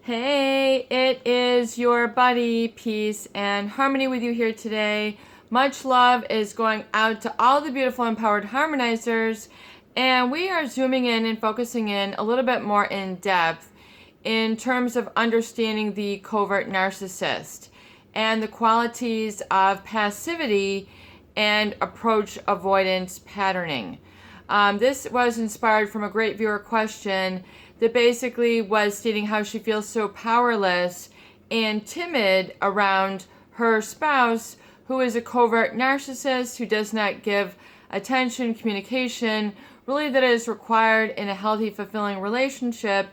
Hey, it is your buddy, Peace and Harmony with you here today. Much love is going out to all the beautiful empowered harmonizers, and we are zooming in and focusing in a little bit more in depth in terms of understanding the covert narcissist and the qualities of passivity and approach avoidance patterning. This was inspired from a great viewer question that basically was stating how she feels so powerless and timid around her spouse, who is a covert narcissist who does not give attention, communication, really that is required in a healthy, fulfilling relationship.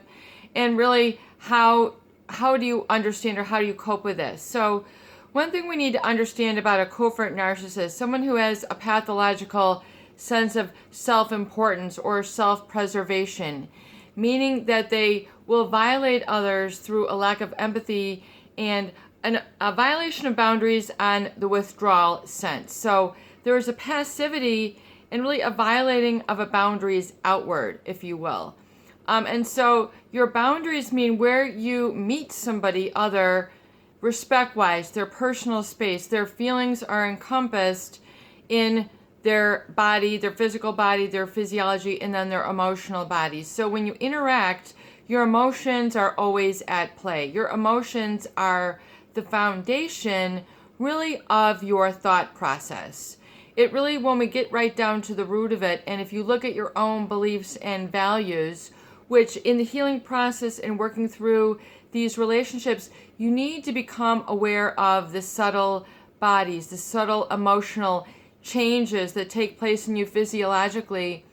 And really, how do you understand or how do you cope with this? So one thing we need to understand about a covert narcissist, someone who has a pathological sense of self-importance or self-preservation, meaning that they will violate others through a lack of empathy and a violation of boundaries on the withdrawal sense. So there is a passivity and really a violating of a boundaries outward, if you will. And so your boundaries mean where you meet somebody other respect-wise, their personal space, their feelings are encompassed in their body, their physical body, their physiology, and then their emotional bodies. So when you interact, your emotions are always at play. Your emotions are the foundation, really, of your thought process. It really, when we get right down to the root of it, and if you look at your own beliefs and values, which in the healing process and working through these relationships, you need to become aware of the subtle bodies, the subtle emotional changes that take place in you physiologically,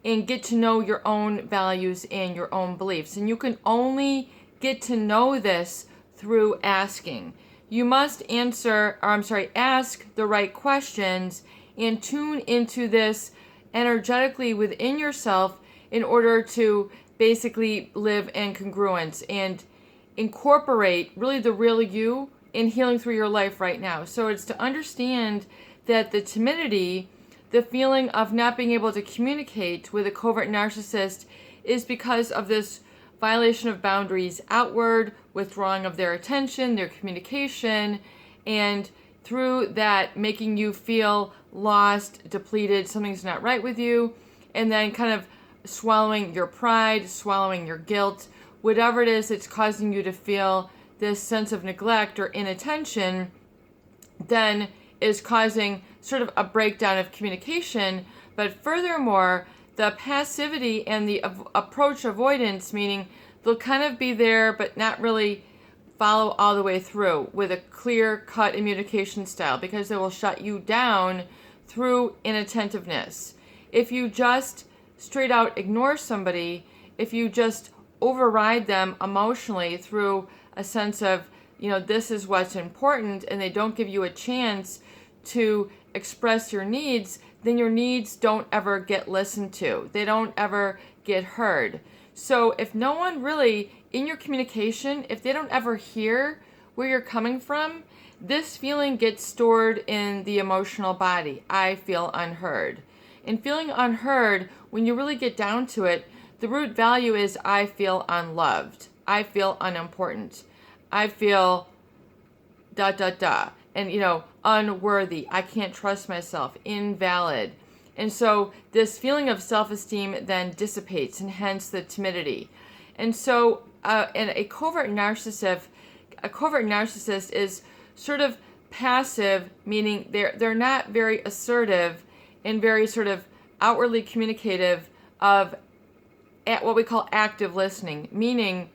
and get to know your own values and your own beliefs. And you can only get to know this through asking. You must ask the right questions and tune into this energetically within yourself in order to basically live in congruence and incorporate really the real you in healing through your life right now. So it's to understand that the timidity, the feeling of not being able to communicate with a covert narcissist, is because of this violation of boundaries outward, withdrawing of their attention, their communication, and through that making you feel lost, depleted, something's not right with you, and then kind of swallowing your pride, swallowing your guilt, whatever it is that's causing you to feel this sense of neglect or inattention, then is causing sort of a breakdown of communication. But furthermore, the passivity and the approach avoidance, meaning they'll kind of be there but not really follow all the way through with a clear-cut communication style, because they will shut you down through inattentiveness. If you just straight out ignore somebody, if you just override them emotionally through a sense of, this is what's important, and they don't give you a chance to express your needs, then your needs don't ever get listened to. They don't ever get heard. So if no one really in your communication, if they don't ever hear where you're coming from, this feeling gets stored in the emotional body. I feel unheard. And feeling unheard, when you really get down to it, the root value is I feel unloved. I feel unimportant. I feel ... and unworthy. I can't trust myself. Invalid. And so this feeling of self-esteem then dissipates, and hence the timidity. And so and a covert narcissist is sort of passive, meaning they're not very assertive and very sort of outwardly communicative of what we call active listening, meaning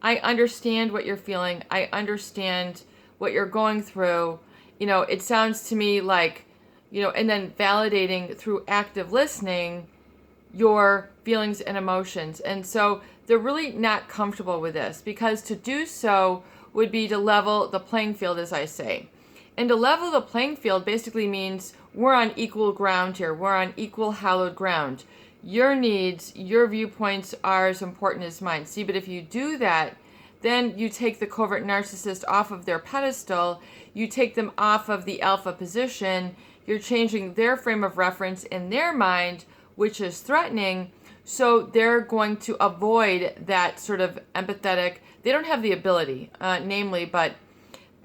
I understand what you're feeling. I understand what you're going through. It sounds to me like, and then validating through active listening your feelings and emotions. And so they're really not comfortable with this, because to do so would be to level the playing field, as I say. And to level the playing field basically means we're on equal ground here. We're on equal hallowed ground. Your needs, your viewpoints are as important as mine. See, but if you do that, then you take the covert narcissist off of their pedestal. You take them off of the alpha position. You're changing their frame of reference in their mind, which is threatening. So they're going to avoid that sort of empathetic, they don't have the ability, namely, but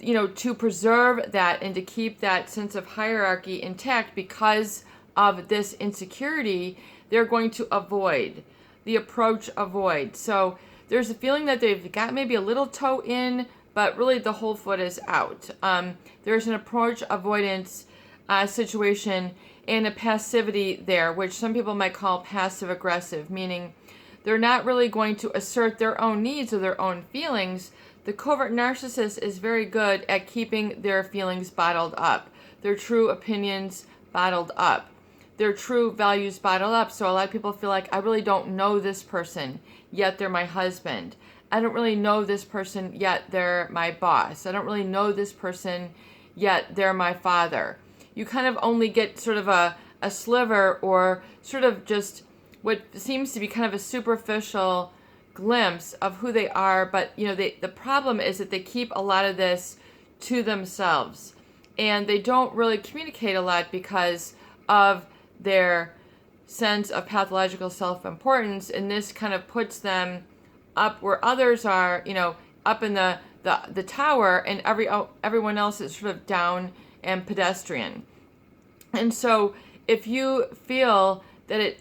to preserve that and to keep that sense of hierarchy intact because of this insecurity, they're going to avoid the approach avoid. So there's a feeling that they've got maybe a little toe in, but really the whole foot is out. There's an approach avoidance situation and a passivity there, which some people might call passive aggressive, meaning they're not really going to assert their own needs or their own feelings. The covert narcissist is very good at keeping their feelings bottled up, their true opinions bottled up, their true values bottled up. So a lot of people feel like, I really don't know this person, yet they're my husband. I don't really know this person, yet they're my boss. I don't really know this person, yet they're my father. You kind of only get sort of a sliver or sort of just what seems to be kind of a superficial glimpse of who they are. But, the problem is that they keep a lot of this to themselves. And they don't really communicate a lot because of their sense of pathological self-importance. And this kind of puts them up where others are, up in the tower, and everyone else is sort of down and pedestrian. And so if you feel that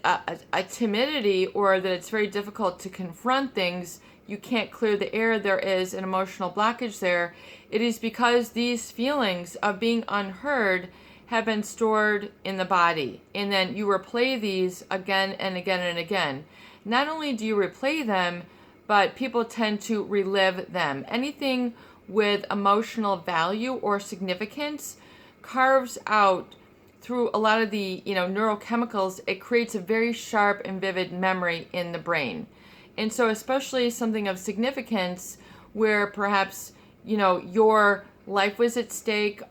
a timidity or that it's very difficult to confront things, you can't clear the air, there is an emotional blockage there, it is because these feelings of being unheard have been stored in the body. And then you replay these again and again and again. Not only do you replay them, but people tend to relive them. Anything with emotional value or significance carves out through a lot of the neurochemicals. It creates a very sharp and vivid memory in the brain. And so especially something of significance where perhaps your life was at stake,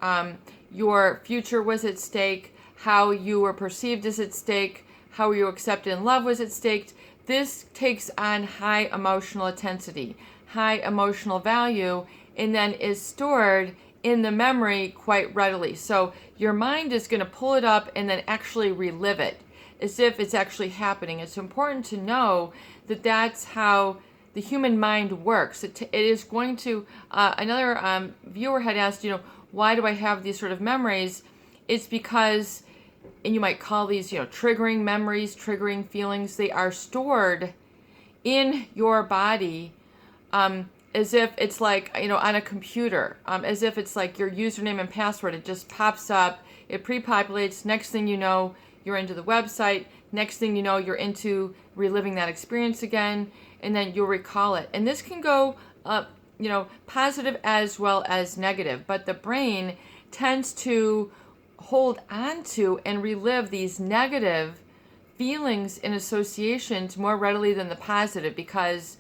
your future was at stake, how you were perceived is at stake, how you were accepted in love was at stake. This takes on high emotional intensity, high emotional value, and then is stored in the memory quite readily. So your mind is going to pull it up and then actually relive it as if it's actually happening. It's important to know that that's how the human mind works. It is going to, another viewer had asked, why do I have these sort of memories? It's because, and you might call these, triggering memories, triggering feelings. They are stored in your body as if it's like, on a computer, as if it's like your username and password. It just pops up, it pre-populates. Next thing you know, you're into the website. Next thing you know, you're into reliving that experience again, and then you'll recall it. And this can go positive as well as negative, but the brain tends to hold on to and relive these negative feelings and associations more readily than the positive, because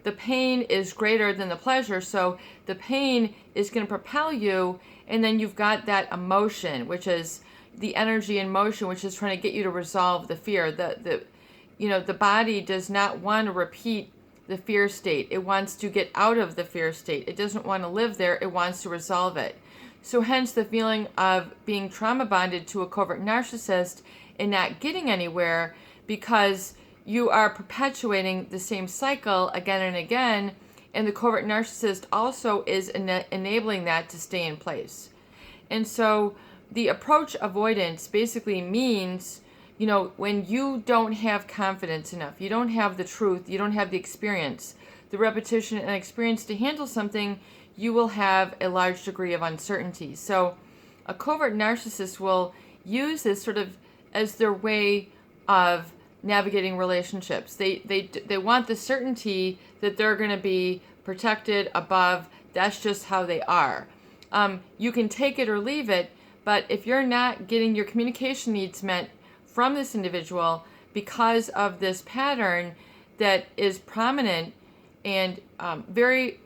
the pain is greater than the pleasure. So the pain is going to propel you, and then you've got that emotion, which is the energy in motion, which is trying to get you to resolve the fear. The body does not want to repeat the fear state. It wants to get out of the fear state. It doesn't want to live there. It wants to resolve it. So hence the feeling of being trauma bonded to a covert narcissist and not getting anywhere, because you are perpetuating the same cycle again and again, and the covert narcissist also is enabling that to stay in place. And so the approach avoidance basically means, when you don't have confidence enough, you don't have the truth, you don't have the experience, the repetition and experience to handle something, you will have a large degree of uncertainty. So a covert narcissist will use this sort of as their way of navigating relationships. They want the certainty that they're going to be protected above. That's just how they are. You can take it or leave it, but if you're not getting your communication needs met from this individual because of this pattern that is prominent and very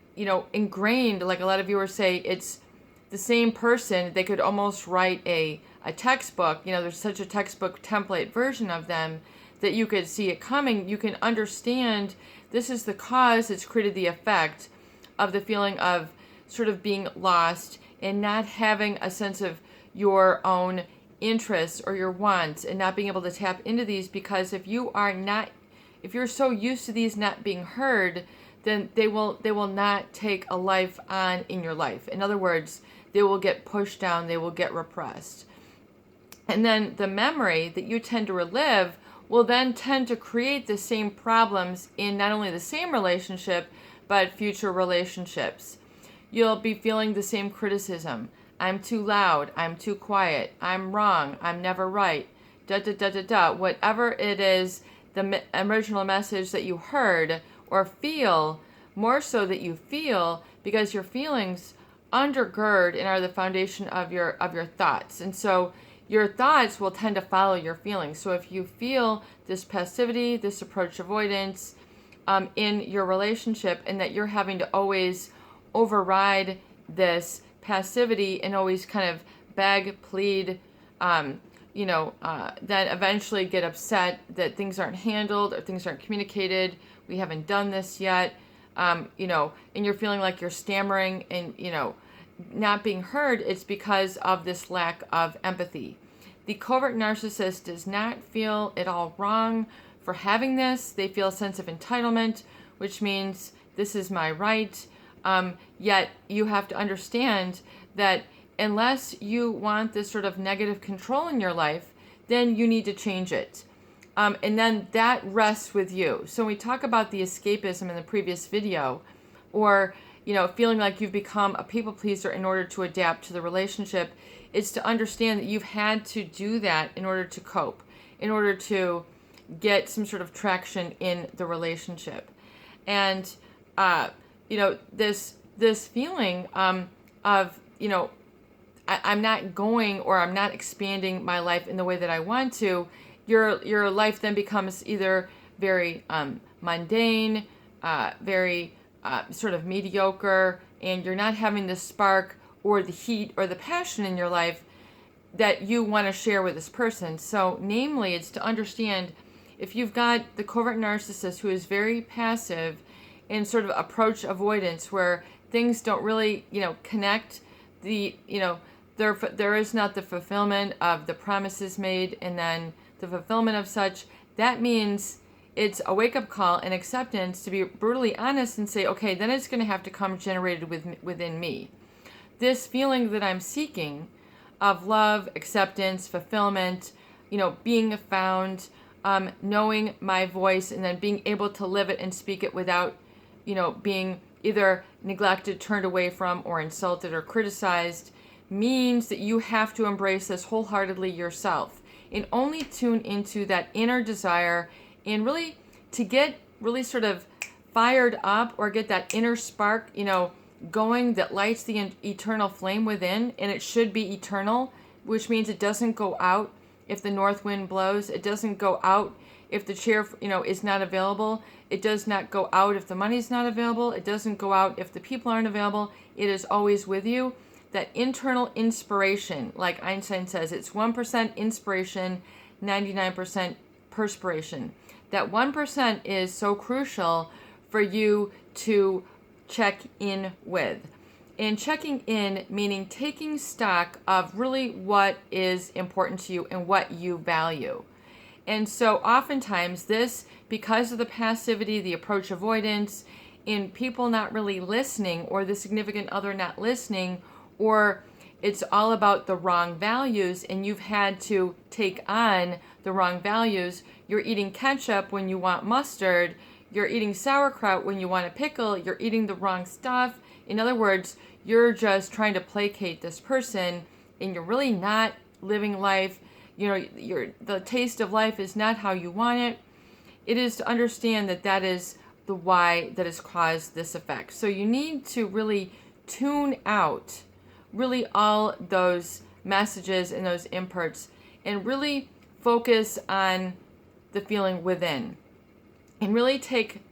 ingrained, like a lot of viewers say, it's the same person. They could almost write a textbook. There's such a textbook template version of them that you could see it coming. You can understand this is the cause that's created the effect of the feeling of sort of being lost and not having a sense of your own interests or your wants and not being able to tap into these, because if you are not if you're so used to these not being heard, then they will not take a life on in your life. In other words, they will get pushed down, they will get repressed. And then the memory that you tend to relive will then tend to create the same problems in not only the same relationship, but future relationships. You'll be feeling the same criticism. I'm too loud, I'm too quiet, I'm wrong, I'm never right, da da da da da. Whatever it is, the original message that you heard or feel, more so that you feel, because your feelings undergird and are the foundation of your thoughts. And so your thoughts will tend to follow your feelings. So if you feel this passivity, this approach avoidance in your relationship, and that you're having to always override this passivity and always kind of beg, plead, then eventually get upset that things aren't handled or things aren't communicated, we haven't done this yet, and you're feeling like you're stammering and, not being heard, it's because of this lack of empathy. The covert narcissist does not feel at all wrong for having this. They feel a sense of entitlement, which means this is my right. Yet you have to understand that unless you want this sort of negative control in your life, then you need to change it. And then that rests with you. So when we talk about the escapism in the previous video, or feeling like you've become a people pleaser in order to adapt to the relationship, it's to understand that you've had to do that in order to cope, in order to get some sort of traction in the relationship. And this feeling of I'm not going, or I'm not expanding my life in the way that I want to, your life then becomes either very mundane, very sort of mediocre, and you're not having the spark or the heat or the passion in your life that you want to share with this person. So namely, it's to understand if you've got the covert narcissist who is very passive in sort of approach avoidance, where things don't really, connect, there is not the fulfillment of the promises made and then the fulfillment of such, that means it's a wake-up call and acceptance to be brutally honest and say, okay, then it's going to have to come generated within me. This feeling that I'm seeking of love, acceptance, fulfillment, being found, knowing my voice, and then being able to live it and speak it without, being either neglected, turned away from, or insulted or criticized, means that you have to embrace this wholeheartedly yourself and only tune into that inner desire, and really to get really sort of fired up or get that inner spark, going, that lights the eternal flame within, and it should be eternal, which means it doesn't go out if the north wind blows. It doesn't go out if the chair, is not available. It does not go out if the money's not available. It doesn't go out if the people aren't available. It is always with you. That internal inspiration, like Einstein says, it's 1% inspiration, 99% perspiration. That 1% is so crucial for you to check in with. And checking in, meaning taking stock of really what is important to you and what you value. And so oftentimes this, because of the passivity, the approach avoidance, in people not really listening, or the significant other not listening, or it's all about the wrong values and you've had to take on the wrong values. You're eating ketchup when you want mustard. You're eating sauerkraut when you want a pickle. You're eating the wrong stuff. In other words, you're just trying to placate this person and you're really not living life. The taste of life is not how you want it. It is to understand that is the why that has caused this effect. So you need to really tune out really all those messages and those inputs and really focus on the feeling within and really take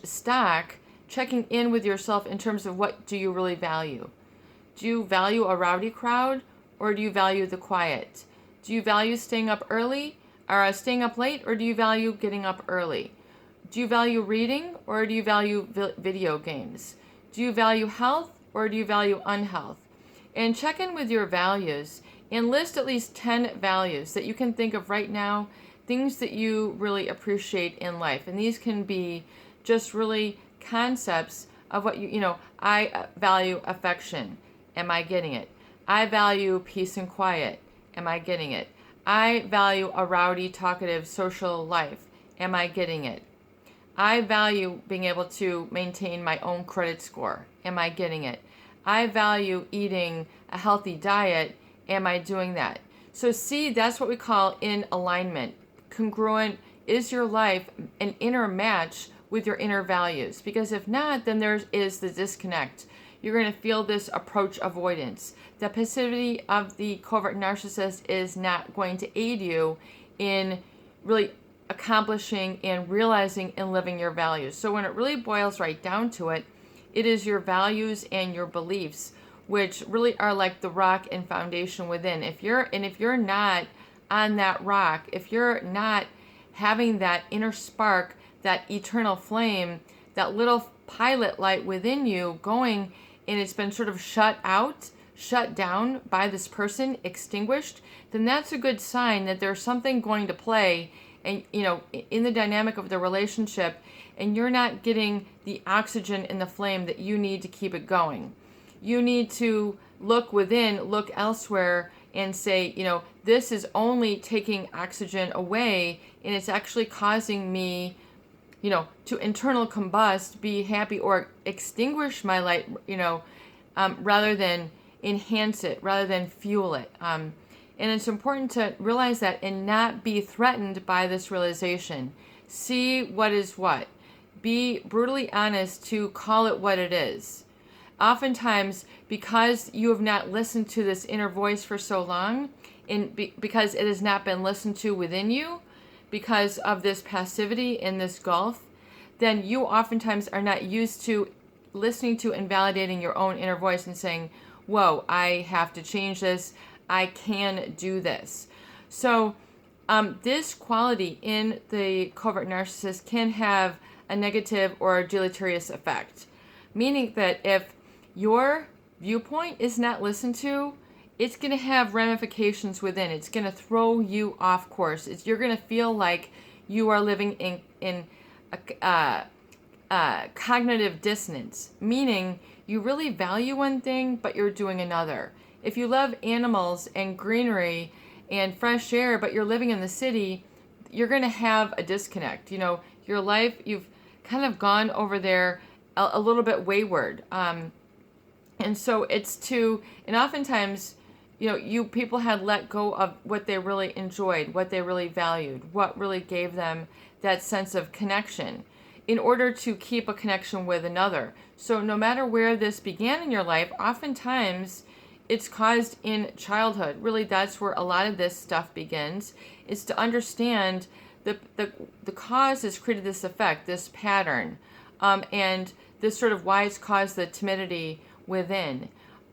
stock, checking in with yourself in terms of what do you really value. Do you value a rowdy crowd, or do you value the quiet? Do you value staying up early or staying up late, or do you value getting up early? Do you value reading, or do you value video games? Do you value health, or do you value unhealth? And check in with your values and list at least 10 values that you can think of right now things that you really appreciate in life. And these can be just really concepts of what I value affection. Am I getting it? I value peace and quiet. Am I getting it? I value a rowdy, talkative, social life. Am I getting it? I value being able to maintain my own credit score. Am I getting it? I value eating a healthy diet. Am I doing that? So see, that's what we call in alignment. Congruent. Is your life an inner match with your inner values? Because if not, then there is the disconnect. You're going to feel this approach avoidance. The passivity of the covert narcissist is not going to aid you in really accomplishing and realizing and living your values. So when it really boils right down to it, it is your values and your beliefs which really are like the rock and foundation within. If you're not on that rock, if you're not having that inner spark, that eternal flame, that little pilot light within you going, and it's been sort of shut down by this person, extinguished, then that's a good sign that there's something going to play and in the dynamic of the relationship, and you're not getting the oxygen in the flame that you need to keep it going. You need to look within, look elsewhere, and say, this is only taking oxygen away, and it's actually causing me, to internal combust, be happy, or extinguish my light, rather than enhance it, rather than fuel it. And it's important to realize that and not be threatened by this realization. See what is what. Be brutally honest to call it what it is. Oftentimes, because you have not listened to this inner voice for so long, and because it has not been listened to within you, because of this passivity in this gulf, then you oftentimes are not used to listening to and validating your own inner voice and saying, whoa, I have to change this. I can do this. So this quality in the covert narcissist can have a negative or a deleterious effect, meaning that if your viewpoint is not listened to, it's going to have ramifications within. It's going to throw you off course. You're going to feel like you are living in cognitive dissonance, meaning you really value one thing, but you're doing another. If you love animals and greenery and fresh air, but you're living in the city, you're going to have a disconnect. Your life, you've kind of gone over there a little bit wayward. And so and oftentimes, you people had let go of what they really enjoyed, what they really valued, what really gave them that sense of connection in order to keep a connection with another. So no matter where this began in your life, oftentimes it's caused in childhood. Really, that's where a lot of this stuff begins, is to understand the cause has created this effect, this pattern, and this sort of why it's caused the timidity within,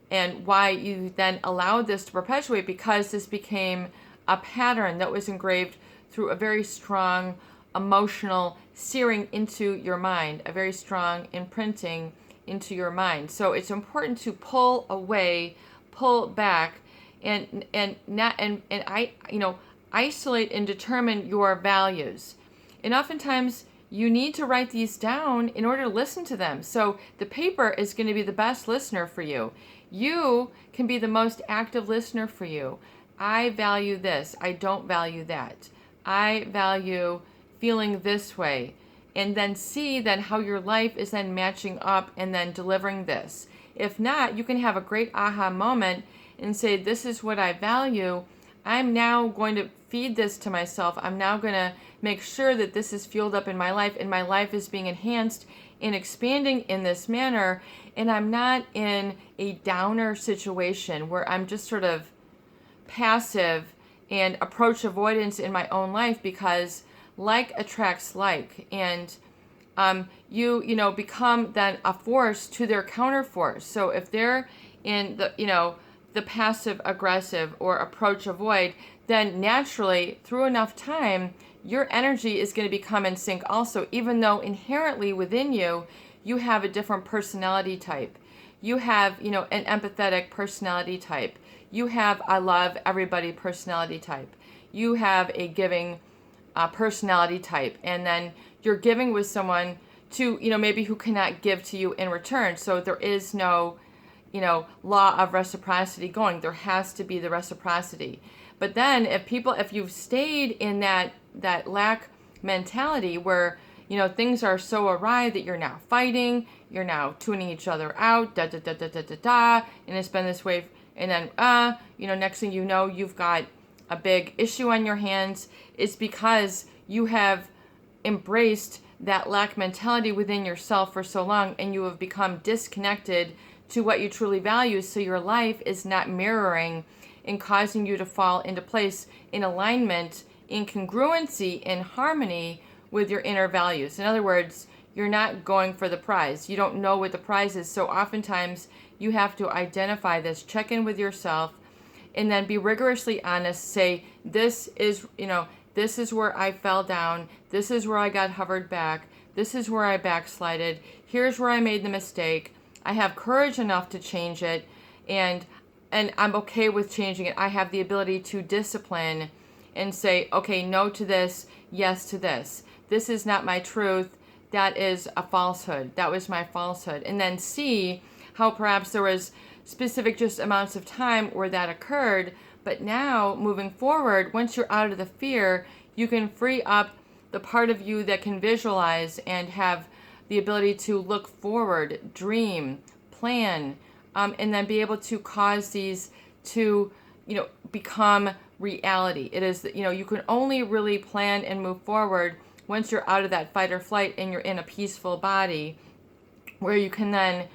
and why you then allowed this to perpetuate, because this became a pattern that was engraved through a very strong emotional searing into your mind, a very strong imprinting into your mind. So it's important to pull away, pull back, and isolate and determine your values. And oftentimes you need to write these down in order to listen to them. So the paper is going to be the best listener for you. You can be the most active listener for you. I value this. I don't value that. I value feeling this way. And then see then how your life is then matching up and then delivering this. If not, you can have a great aha moment and say, this is what I value. I'm now going to feed this to myself. I'm now going to make sure that this is fueled up in my life, and my life is being enhanced and expanding in this manner, and I'm not in a downer situation where I'm just sort of passive and approach avoidance in my own life, because like attracts like, and you become then a force to their counterforce. So if they're in the passive aggressive or approach avoid, then naturally through enough time your energy is going to become in sync also, even though inherently within you you have a different personality type. You have an empathetic personality type. You have I love everybody personality type. You have a giving personality type, and then you're giving with someone to, maybe who cannot give to you in return. So there is no, law of reciprocity going. There has to be the reciprocity. But then if you've stayed in that lack mentality where, things are so awry that you're now fighting, you're now tuning each other out, da da da da da da da, and it's been this way, and then, next thing you know, you've got a big issue on your hands. It's because you have embraced that lack mentality within yourself for so long, and you have become disconnected to what you truly value, so your life is not mirroring and causing you to fall into place in alignment, in congruency, in harmony with your inner values. In other words, you're not going for the prize. You don't know what the prize is. So oftentimes you have to identify this, check in with yourself, and then be rigorously honest. Say, this is where I fell down. This is where I got hovered back. This is where I backslided. Here's where I made the mistake. I have courage enough to change it, and I'm okay with changing it. I have the ability to discipline and say, okay, no to this, yes to this. This is not my truth. That is a falsehood. That was my falsehood. And then see how perhaps there was specific just amounts of time where that occurred. But now, moving forward, once you're out of the fear, you can free up the part of you that can visualize and have the ability to look forward, dream, plan, and then be able to cause these to, become reality. It is, you can only really plan and move forward once you're out of that fight or flight and you're in a peaceful body where you can then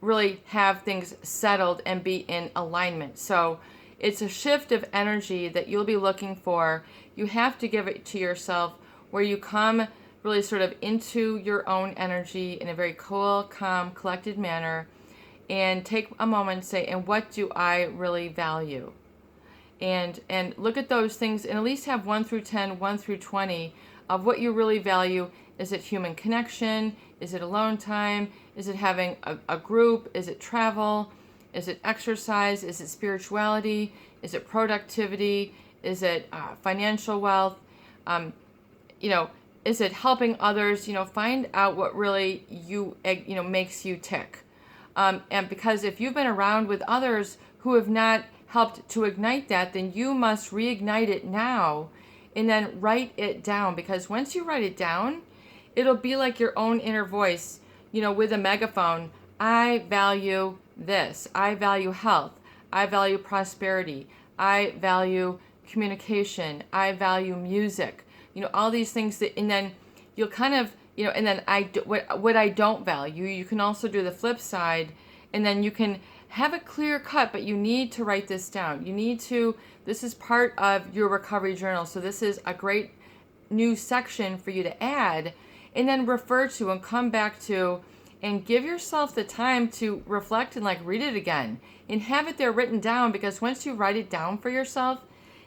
really have things settled and be in alignment. So it's a shift of energy that you'll be looking for. You have to give it to yourself where you come really sort of into your own energy in a very cool, calm, collected manner, and take a moment and say, and what do I really value? And look at those things and at least have 1 through 10, 1 through 20 of what you really value. Is it human connection? Is it alone time? Is it having a group? Is it travel? Is it exercise? Is it spirituality? Is it productivity? Is it financial wealth? Is it helping others? Find out what really makes you tick. And because if you've been around with others who have not helped to ignite that, then you must reignite it now and then write it down. Because once you write it down, it'll be like your own inner voice, with a megaphone. I value this. I value health. I value prosperity. I value communication. I value music. All these things and then you'll kind of, and then what I don't value. You can also do the flip side, and then you can have a clear cut, but you need to write this down. This is part of your recovery journal. So this is a great new section for you to add and then refer to and come back to, and give yourself the time to reflect and read it again and have it there written down, because once you write it down for yourself,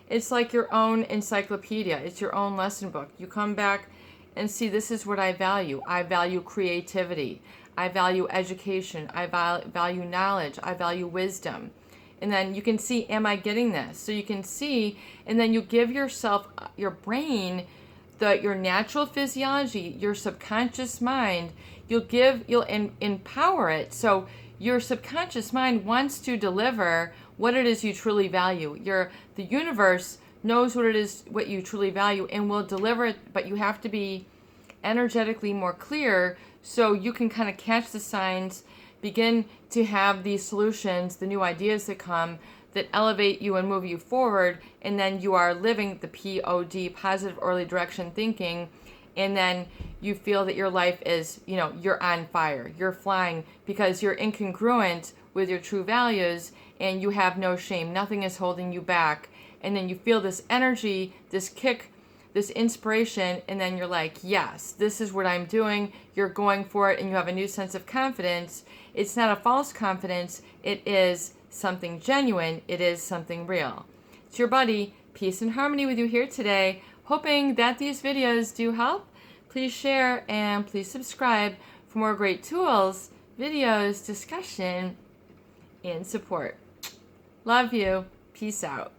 it's like your own encyclopedia. It's your own lesson book. You come back and see, this is what I value. I value creativity. I value education. I value knowledge. I value wisdom. And then you can see, am I getting this? So you can see, and then you give yourself, your brain, your natural physiology, your subconscious mind, you'll empower it. So your subconscious mind wants to deliver what it is you truly value. The universe knows what you truly value and will deliver it, but you have to be energetically more clear so you can kind of catch the signs, begin to have these solutions, the new ideas that come that elevate you and move you forward, and then you are living the POD, positive early direction thinking, and then you feel that your life is, you're on fire, you're flying, because you're incongruent with your true values, and you have no shame, nothing is holding you back, and then you feel this energy, this kick, this inspiration, and then you're like, yes, this is what I'm doing. You're going for it, and you have a new sense of confidence. It's not a false confidence. It is something genuine. It is something real. It's your buddy, Peace and Harmony, with you here today, hoping that these videos do help. Please share and please subscribe for more great tools, videos, discussion, and support. Love you. Peace out.